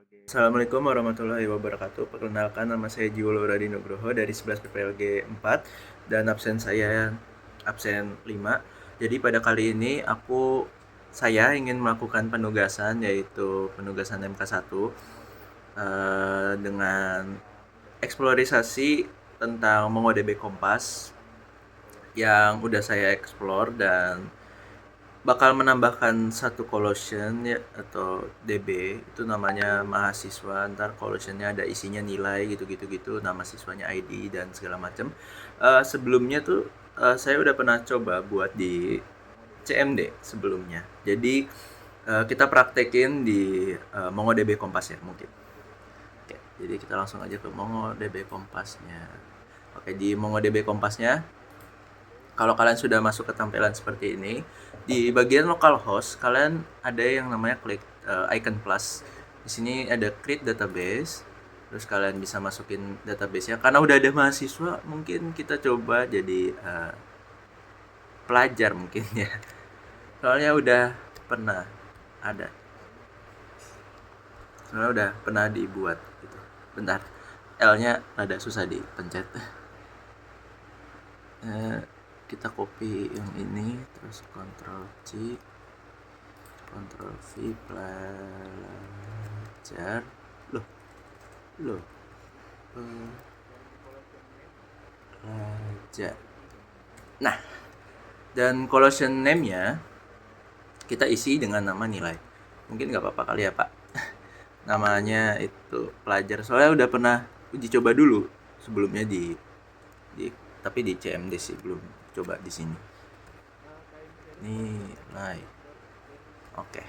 Assalamualaikum warahmatullahi wabarakatuh. Perkenalkan, nama saya Jiwolo Radi Nugroho dari 11 PPLG 4 dan absen saya absen 5. Jadi pada kali ini saya ingin melakukan penugasan, yaitu penugasan MK1 dengan eksplorisasi tentang MongoDB Kompas yang udah saya explore dan bakal menambahkan satu collection ya, atau DB itu namanya mahasiswa. Ntar collectionnya ada isinya nilai gitu, nama siswanya ID dan segala macam. Sebelumnya tuh saya udah pernah coba buat di CMD sebelumnya. Jadi kita praktekin di MongoDB Kompas ya mungkin. Oke, jadi kita langsung aja ke MongoDB Kompasnya. Oke, di MongoDB Kompasnya, kalau kalian sudah masuk ke tampilan seperti ini, di bagian localhost kalian ada yang namanya klik icon plus. Di sini ada create database. Terus kalian bisa masukin database-nya. Karena udah ada mahasiswa, mungkin kita coba jadi pelajar mungkin ya. Soalnya udah pernah ada. Soalnya udah pernah dibuat gitu. Bentar. L-nya ada susah dipencet. Kita copy yang ini, terus Ctrl C, Ctrl V, pelajar. Loh, pelajar. Nah, dan collection name-nya kita isi dengan nama nilai. Mungkin nggak apa-apa kali ya Pak. Namanya itu pelajar. Soalnya udah pernah uji coba dulu sebelumnya tapi di CMD sih, belum coba di sini. Nilai. Oke.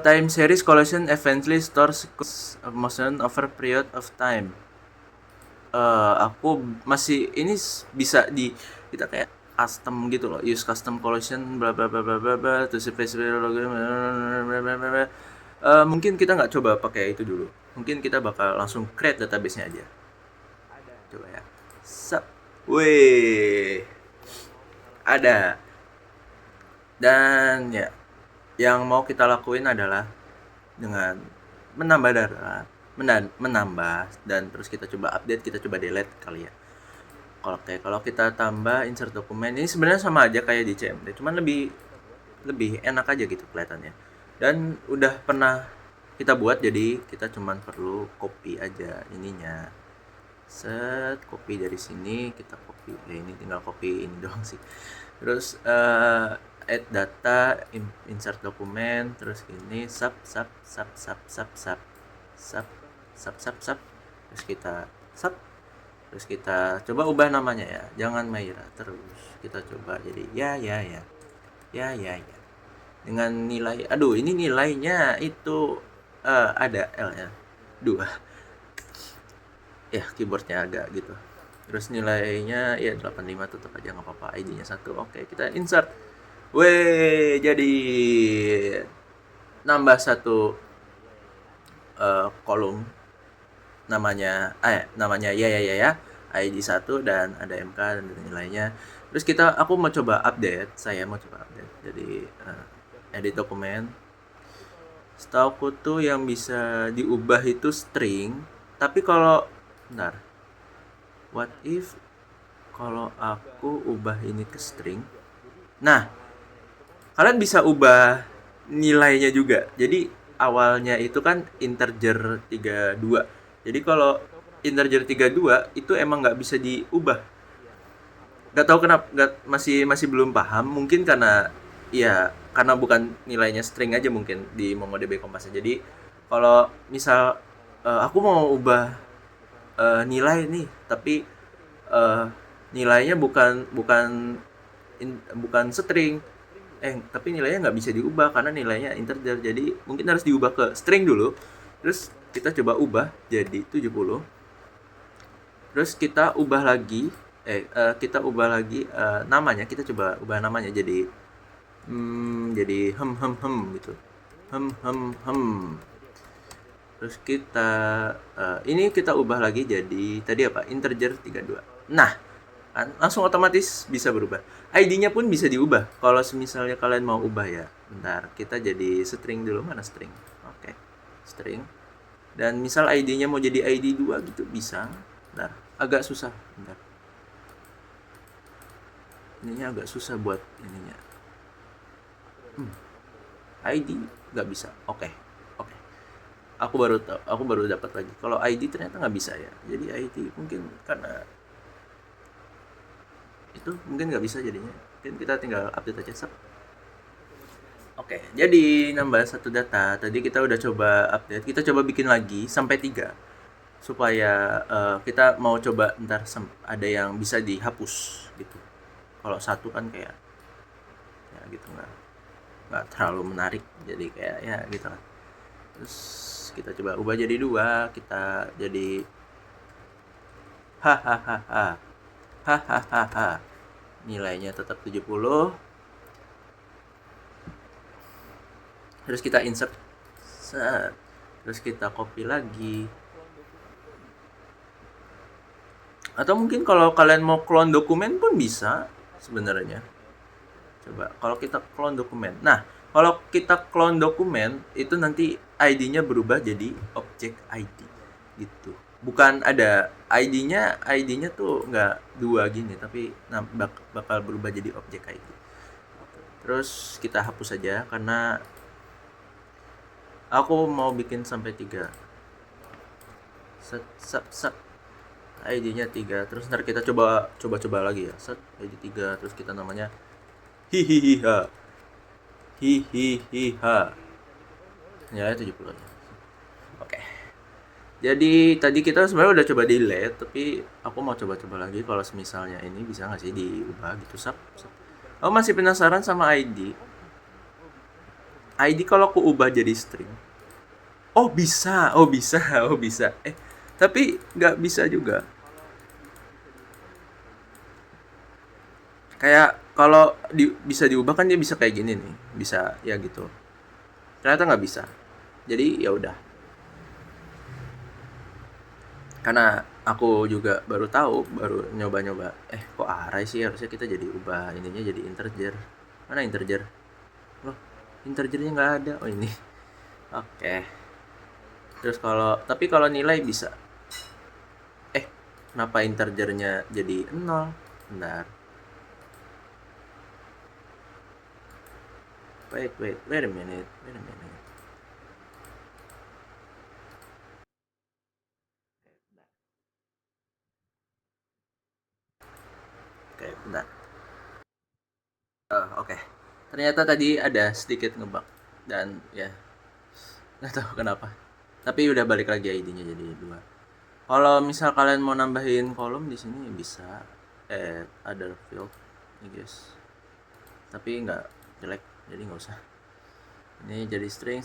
Time series collection eventually stores motion over period of time. Aku masih ini bisa kita kayak custom gitu loh, use custom collection bla bla bla bla bla bla to space mungkin kita nggak coba pakai itu dulu. Mungkin kita bakal langsung create database-nya aja. Coba ya. Wih, ada. Dan ya, yang mau kita lakuin adalah dengan menambah dan terus kita coba update, kita coba delete kali ya. Kalau kita tambah insert dokumen, ini sebenarnya sama aja kayak di CMD, cuman lebih enak aja gitu kelihatannya. Dan udah pernah kita buat, jadi kita cuman perlu copy aja ininya. Copy dari sini, kita copy. Ini tinggal copy ini doang sih. Terus add data, insert dokumen, terus ini sub. Terus kita sub. Terus kita coba ubah namanya ya. Jangan Maira, terus kita coba jadi ya. Dengan nilai, aduh ini nilainya itu ada L ya. 2. Ya, keyboardnya agak gitu. Terus nilainya ya 85, tetap aja nggak apa-apa. ID-nya 1. Oke, kita insert. Weh, jadi nambah satu kolom namanya ya, ID 1 dan ada MK dan nilainya. Terus aku mau coba update, jadi edit dokumen. Setauku tuh yang bisa diubah itu string, tapi kalau what if kalau aku ubah ini ke string? Nah, kalian bisa ubah nilainya juga. Jadi awalnya itu kan integer 32. Jadi kalau integer 32 itu emang nggak bisa diubah. Nggak tahu kenapa, masih belum paham. Mungkin karena bukan nilainya string aja mungkin di MongoDB Kompasnya. Jadi kalau misal aku mau ubah nilai nih, tapi nilainya bukan string, tapi nilainya nggak bisa diubah karena nilainya integer. Jadi mungkin harus diubah ke string dulu. Terus kita coba ubah jadi 70. Terus kita ubah lagi namanya. Kita coba ubah namanya jadi gitu. Terus ini kita ubah lagi jadi tadi apa? Integer 32. Nah, kan langsung otomatis bisa berubah. ID-nya pun bisa diubah. Kalau misalnya kalian mau ubah ya. Bentar, kita jadi string dulu. Mana string? Oke. string. Dan misal ID-nya mau jadi ID 2 gitu bisa. Nah, agak susah. Bentar. Ininya agak susah buat ininya. ID nggak bisa. Oke. Aku baru dapat lagi. Kalau ID ternyata nggak bisa ya. Jadi ID mungkin karena itu mungkin nggak bisa jadinya. Mungkin kita tinggal update aja. Oke, jadi nambah satu data. Tadi kita udah coba update. Kita coba bikin lagi sampai 3 supaya kita mau coba ntar ada yang bisa dihapus gitu. Kalau satu kan kayak ya gitu nggak terlalu menarik, jadi kayak ya gitu lah. Terus kita coba ubah jadi 2, kita jadi hahaha hahaha, nilainya tetap 70. Terus kita insert set, terus kita copy lagi. Atau mungkin kalau kalian mau clone dokumen pun bisa sebenarnya. Coba kalau kita clone dokumen. Nah, kalau kita clone dokumen itu nanti ID-nya berubah jadi objek ID gitu. Bukan ada ID-nya tuh nggak 2 gini, tapi bakal berubah jadi objek ID. Terus kita hapus saja karena aku mau bikin sampai 3. Set. ID-nya 3. Terus ntar kita coba lagi ya. Set ID 3, terus kita namanya hihihiha. Ya 70 aja. Oke. Jadi tadi kita sebenarnya udah coba delete, tapi aku mau coba lagi kalau misalnya ini bisa nggak sih diubah gitu. Aku masih penasaran sama ID. ID kalau aku ubah jadi string. Oh bisa. Tapi nggak bisa juga. Kayak kalau bisa diubah kan dia bisa kayak gini nih, bisa ya gitu. Ternyata nggak bisa. Jadi ya udah. Karena aku juga baru tahu, baru nyoba-nyoba. Kok array sih, harusnya kita jadi ubah ininya jadi integer. Mana integer? Loh, integernya nggak ada. Oh ini. Oke. Terus tapi kalau nilai bisa. Kenapa integernya jadi 0? Bentar. Wait a minute. Oke, bentar. Oke. Ternyata tadi ada sedikit ngebug dan ya nggak tahu kenapa. Tapi udah balik lagi ID-nya jadi 2. Kalau misal kalian mau nambahin kolom di sini bisa add other field, I guess. Tapi nggak jelek, jadi nggak usah. Ini jadi string.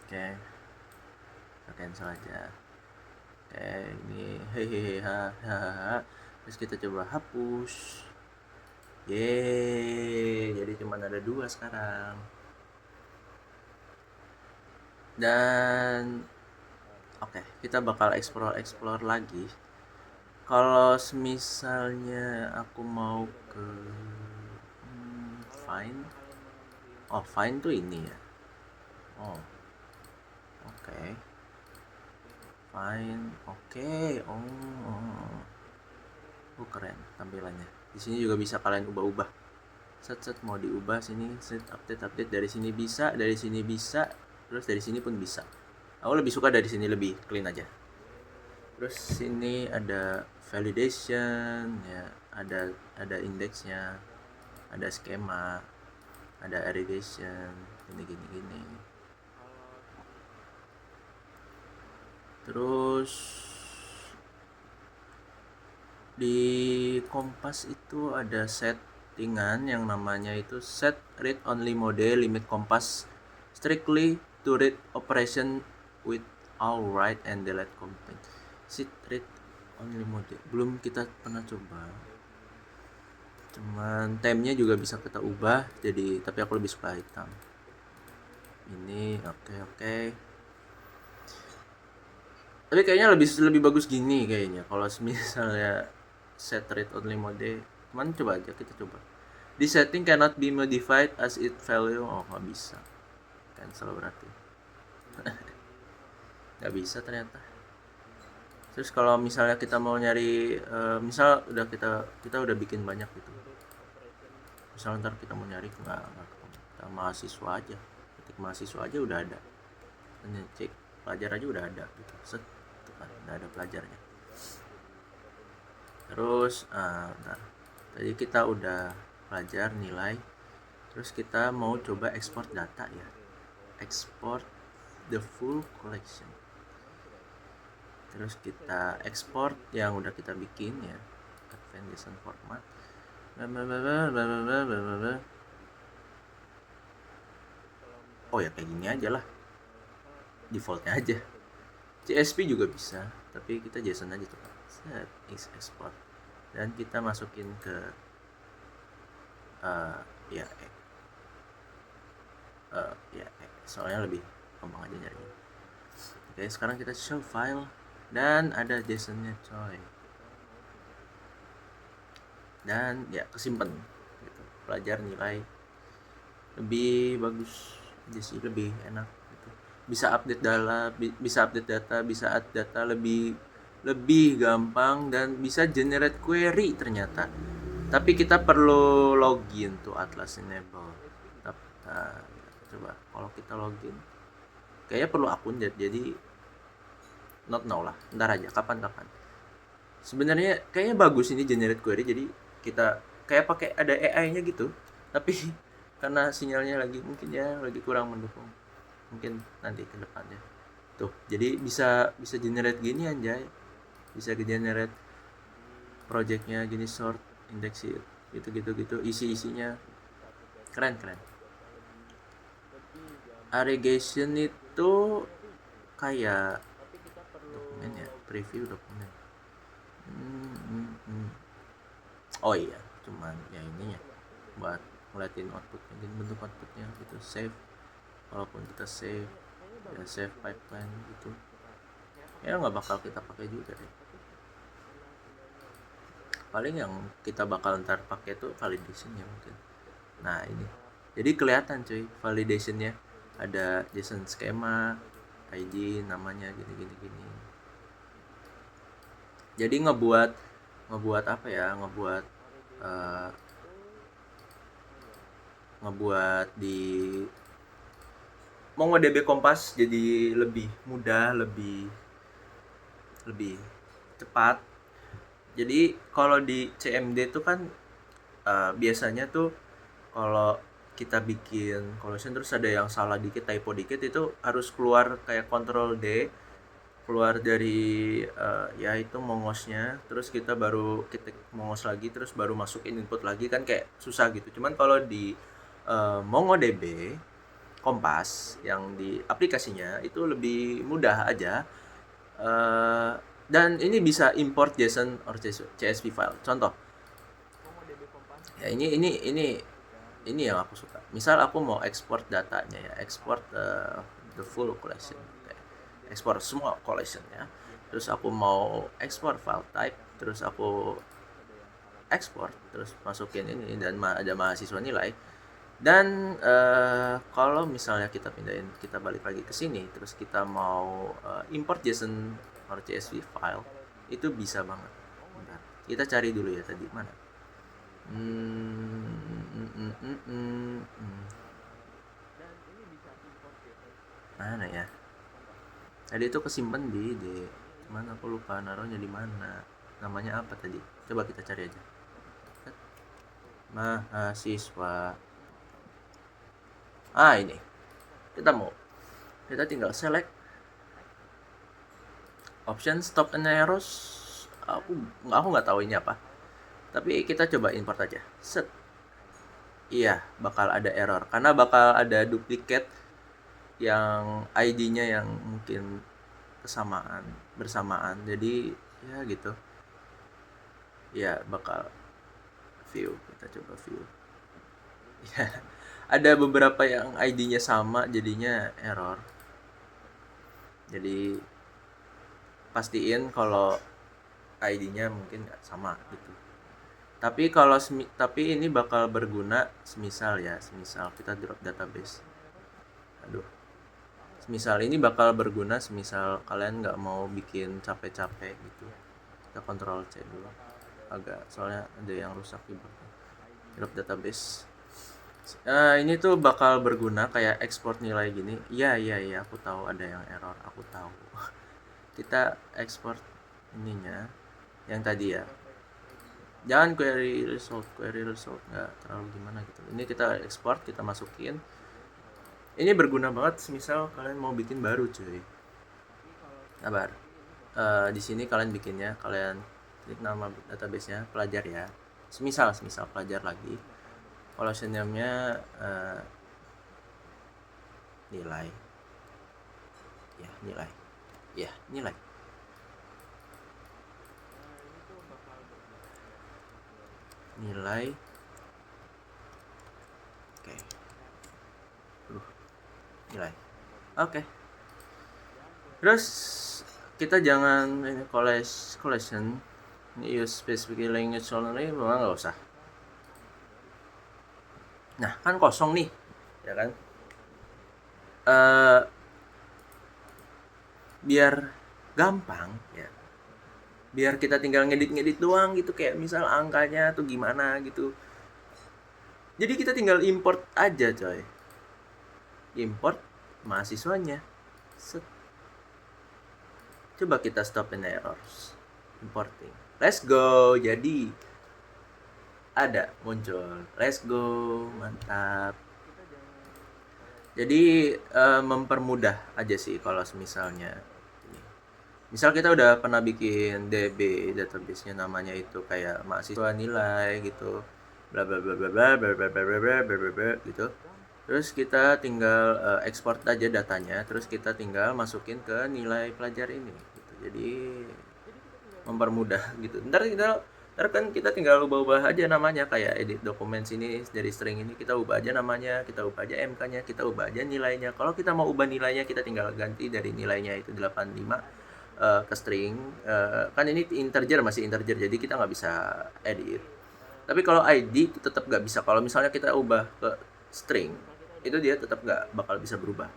Oke. Kita cancel aja. Oke, ini hehehe. Terus kita coba hapus. Yeay, jadi cuma ada 2 sekarang. Dan oke, kita bakal explore lagi. Kalau misalnya aku mau ke find. Oh, find tuh ini ya. Oh. Oke. Find. Oke. Oh, keren tampilannya. Di sini juga bisa kalian ubah-ubah. Set mau diubah sini, set update dari sini bisa, terus dari sini pun bisa. Aku lebih suka dari sini, lebih clean aja. Terus sini ada validation ya, ada indeksnya, ada skema, ada aggregation, gini. Terus di Kompas itu ada settingan yang namanya itu set read only mode, limit Kompas strictly to read operation with all write and delete content. Set read only mode belum kita pernah coba, cuman temnya juga bisa kita ubah jadi, tapi aku lebih suka hitam ini. Oke. Tapi kayaknya lebih bagus gini kayaknya kalau misalnya set read only mode. Cuman kita coba. This setting cannot be modified as its value. Oh, nggak bisa. cancel berarti. Nggak bisa ternyata. Terus kalau misalnya kita mau nyari misal udah kita udah bikin banyak gitu, misal ntar kita mau nyari nggak ketemu, kita mahasiswa aja, ketik mahasiswa aja udah ada, hanya cek pelajar aja udah ada gitu, set tuh kan udah ada pelajarnya. Terus nah, tadi kita udah pelajar nilai, terus kita mau coba ekspor data ya, export the full collection. Terus kita ekspor yang udah kita bikin ya, advanced JSON format. Oh ya kayak gini aja lah, defaultnya aja. CSV juga bisa, tapi kita JSON aja tuh. Set is export dan kita masukin ke ya soalnya lebih gampang aja nyarinya. Oke, sekarang kita show file dan ada JSON-nya coy. Dan ya kesimpan gitu. Pelajar nilai lebih bagus aja sih, lebih enak gitu. Bisa update data, bisa update data lebih gampang dan bisa generate query ternyata. Tapi kita perlu login tuh Atlas Enable. Coba kalau kita login kayaknya perlu akun, jadi not now lah, ntar aja kapan-kapan. Sebenarnya kayaknya bagus ini generate query, jadi kita kayak pakai ada AI-nya gitu, tapi karena sinyalnya mungkin lagi kurang mendukung, mungkin nanti ke depannya tuh. Jadi bisa generate gini anjay, bisa generate projectnya gini, sort index gitu isinya keren. Aggregation itu kayak dokumen ya, preview dokumen. Oh iya, cuman ya ininya buat ngeliatin outputnya, jadi bentuk outputnya gitu, save. Walaupun kita save ya save pipeline gitu, ya nggak bakal kita pakai juga deh. Paling yang kita bakal ntar pakai tuh validation ya mungkin. Nah ini jadi kelihatan cuy validationnya, ada JSON schema, ID, namanya gini. Jadi ngebuat apa ya, ngebuat di MongoDB Kompas jadi lebih mudah, lebih cepat. Jadi kalau di CMD tuh kan biasanya tuh kalau kita bikin collection terus ada yang salah dikit, typo dikit, itu harus keluar kayak Ctrl D, keluar dari ya itu mongosnya, terus kita baru ketik mongos lagi, terus baru masukin input lagi, kan kayak susah gitu. Cuman kalau di MongoDB Kompas yang di aplikasinya itu lebih mudah aja. Dan ini bisa import JSON or CSV file. Contoh ya, ini yang aku suka. Misal aku mau export datanya ya, export the full collection, export semua collection ya. Terus aku mau export file type, terus aku export, terus masukin ini dan ada mahasiswa nilai. Dan kalau misalnya kita balik lagi ke sini, terus kita mau import JSON or CSV file, itu bisa banget. Bentar, kita cari dulu ya tadi mana. Mana ya? Tadi itu kesimpan di mana, aku lupa naruhnya di mana. Namanya apa tadi? Coba kita cari aja. Mahasiswa. Ini. Kita tinggal select option stop and arrows. Aku nggak tahu ini apa. Tapi kita coba import aja. Set. Iya, bakal ada error karena bakal ada duplicate yang ID-nya yang mungkin bersamaan. Jadi ya gitu. Ya bakal view. Kita coba view. Ya, ada beberapa yang ID-nya sama jadinya error. Jadi pastiin kalau ID-nya mungkin nggak sama gitu. Tapi ini bakal berguna semisal kita drop database. aduh, semisal ini bakal berguna semisal kalian nggak mau bikin capek-capek gitu. Kita kontrol C dulu, agak soalnya ada yang rusak keyboardnya. Grab database. Ini tuh bakal berguna kayak ekspor nilai gini. Iya iya iya, aku tahu ada yang error, aku tahu. Kita ekspor ininya yang tadi ya. Jangan query result nggak terlalu gimana gitu. Ini kita ekspor, kita masukin. Ini berguna banget semisal kalian mau bikin baru cuy. Sabar. Di sini kalian bikinnya, kalian klik nama database-nya pelajar ya. Semisal pelajar lagi. Collection name-nya nilai. Ya, nilai. Ya, nilai. Nilai. Oke. Nilai. Oke. Terus kita jangan ini collection ini use specific language only, memang nggak usah. Nah kan kosong nih, ya kan? Biar gampang ya, biar kita tinggal ngedit doang gitu, kayak misal angkanya tuh gimana gitu, jadi kita tinggal import aja coy, import mahasiswanya. Set. Coba kita stopin errors, importing, let's go. Jadi ada muncul, let's go, mantap. Jadi mempermudah aja sih kalau misalnya misal kita udah pernah bikin DB, database-nya namanya itu kayak mahasiswa nilai gitu, bla bla bla bla bla bla bla bla bla bla bla bla bla gitu. Terus kita tinggal export aja datanya, terus kita tinggal masukin ke nilai pelajar ini gitu. Jadi mempermudah gitu. Ntar kan kita tinggal ubah-ubah aja namanya, kayak edit dokumen sini dari string ini kita ubah aja namanya, kita ubah aja MK-nya, kita ubah aja nilainya. Kalau kita mau ubah nilainya kita tinggal ganti dari nilainya itu 85 ke string. Kan ini integer, masih integer, jadi kita nggak bisa edit. Tapi kalau ID itu tetap nggak bisa. Kalau misalnya kita ubah ke string, itu dia tetap nggak bakal bisa berubah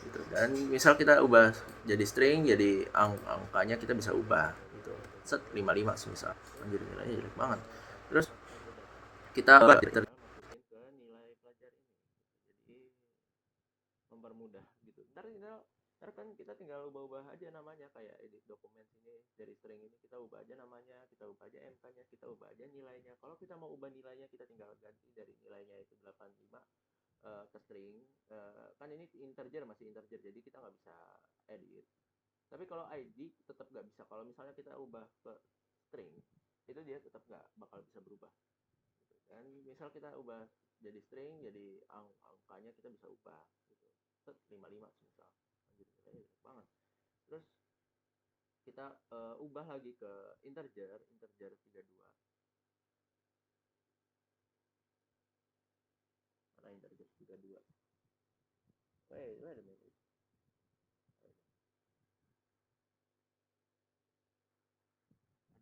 gitu. Dan misal kita ubah jadi string, jadi angkanya kita bisa ubah gitu. Set 55 misal, anjir nilainya jelek banget. Terus kita ubah ke nilai pelajar ini, jadi mempermudah gitu. Ntar kan kita tinggal ubah-ubah aja namanya, kayak edit dokumen sini dari string ini kita ubah aja namanya, kita ubah aja MK-nya, kita ubah aja nilainya. Kalau kita mau ubah nilainya kita tinggal ganti dari nilainya itu 85 ke string. Kan ini integer, masih integer, jadi kita nggak bisa edit. Tapi kalau ID tetap nggak bisa. Kalau misalnya kita ubah ke string, itu dia tetap nggak bakal bisa berubah gitu. Dan misal kita ubah jadi string, jadi angkanya kita bisa ubah gitu. Set 55 misal, anjir nilainya jelek banget. Terus kita ubah lagi ke integer 32. Mana integer 32? Wait a minute.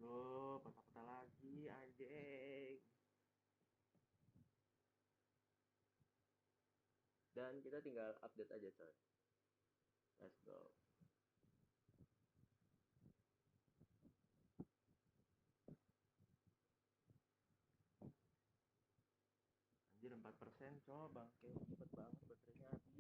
Aduh, patah-patah lagi anjing. Dan kita tinggal update aja coy. Let's go. Anjir 4% coy, bangke cepet banget baterainya.